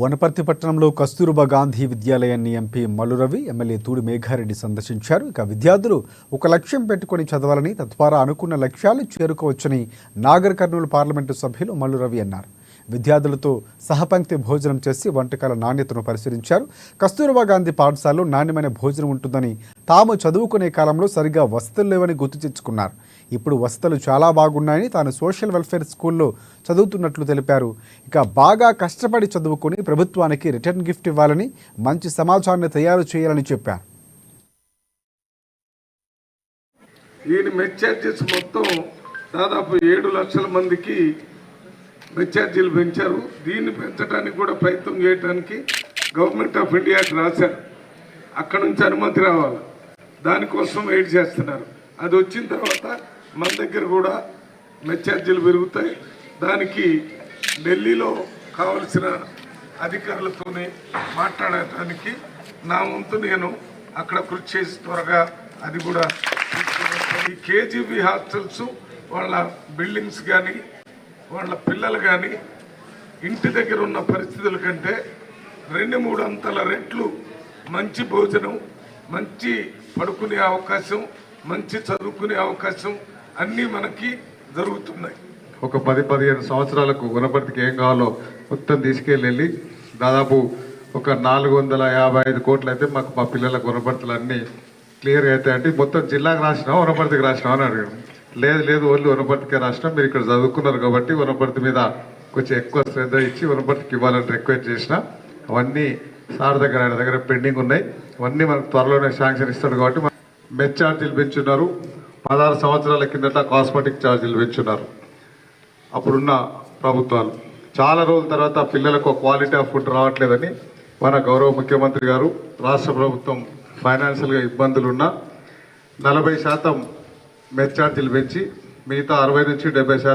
వనపర్తి పట్టణంలో Kasturba Gandhi విద్యాలయాన్ని MP Mallu Ravi, MLA Thudi Megha Reddy సందర్శించారు. ఇక విద్యార్థులు ఒక లక్ష్యం పెట్టుకుని చదవాలని, తద్వారా అనుకున్న లక్ష్యాలు చేరుకోవచ్చని నాగర్ కర్నూలు పార్లమెంటు సభ్యులు మల్లు రవి అన్నారు. విద్యార్థులతో సహపంక్తి భోజనం చేసి వంటకాల నాణ్యతను పరిశీలించారు. కస్తూర్బా గాంధీ పాఠశాలలో నాణ్యమైన భోజనం ఉంటుందని, తాము చదువుకునే కాలంలో సరిగా వసతులు లేవని గుర్తు తెచ్చుకున్నారు. ఇప్పుడు వసతులు చాలా బాగున్నాయని, తాను సోషల్ వెల్ఫేర్ స్కూల్లో చదువుతున్నట్లు తెలిపారు. ఇక బాగా కష్టపడి చదువుకుని ప్రభుత్వానికి రిటర్న్ గిఫ్ట్ ఇవ్వాలని, మంచి సమాజాన్ని తయారు చేయాలని చెప్పారు. ఈయన మెచ్చార్జెస్ మొత్తం దాదాపు 7 లక్షల మందికి మెచ్చార్జీలు పెంచారు. దీన్ని పెంచడానికి కూడా ప్రయత్నం చేయడానికి గవర్నమెంట్ ఆఫ్ ఇండియాకి రాశారు. అక్కడ నుంచి అనుమతి రావాలి, దానికోసం వెయిట్ చేస్తున్నారు. అది వచ్చిన తర్వాత మన దగ్గర కూడా మెచ్చార్జీలు పెరుగుతాయి. దానికి ఢిల్లీలో కావలసిన అధికారులతోనే మాట్లాడటానికి నా వంతు నేను అక్కడ కృషి చేసి త్వరగా అది కూడా ఈ కేజీబీ హాస్టల్స్ వాళ్ళ బిల్డింగ్స్ కానీ వాళ్ళ పిల్లలు కానీ ఇంటి దగ్గర ఉన్న పరిస్థితుల కంటే 2-3 అంతల రెట్లు మంచి భోజనం, మంచి పడుకునే అవకాశం, మంచి చదువుకునే అవకాశం అన్నీ మనకి జరుగుతున్నాయి. ఒక 10-15 సంవత్సరాలకు వనపర్తికి ఏం కావాలో మొత్తం తీసుకెళ్ళి దాదాపు ఒక 455 కోట్లు అయితే మాకు మా పిల్లలకు వనపర్తులు అన్నీ క్లియర్గా అయితే అంటే మొత్తం జిల్లాకు రాసినాం, వనపర్తికి రాసినాం అని అడిగాను. లేదు ఓన్లీ వనపర్తికే రాసినాం, మీరు ఇక్కడ చదువుకున్నారు కాబట్టి వనపర్తి మీద కొంచెం ఎక్కువ శ్రద్ధ ఇచ్చి వనపర్తికి ఇవ్వాలని రిక్వెస్ట్ చేసిన. అవన్నీ సార్ దగ్గర ఆయన దగ్గర పెండింగ్ ఉన్నాయి. అవన్నీ మనకు త్వరలోనే శాంక్షన్ ఇస్తాడు కాబట్టి మెస్ ఛార్జీలు పెంచున్నారు. 16 సంవత్సరాల కిందట కాస్మెటిక్ ఛార్జీలు పెంచున్నారు అప్పుడున్న ప్రభుత్వాలు. చాలా రోజుల తర్వాత పిల్లలకు క్వాలిటీ ఆఫ్ ఫుడ్ రావట్లేదని మన గౌరవ ముఖ్యమంత్రి గారు, రాష్ట్ర ప్రభుత్వం ఫైనాన్షియల్గా ఇబ్బందులున్న 40% మెస్ ఛార్జీలు పెంచి మిగతా 60 నుంచి 70%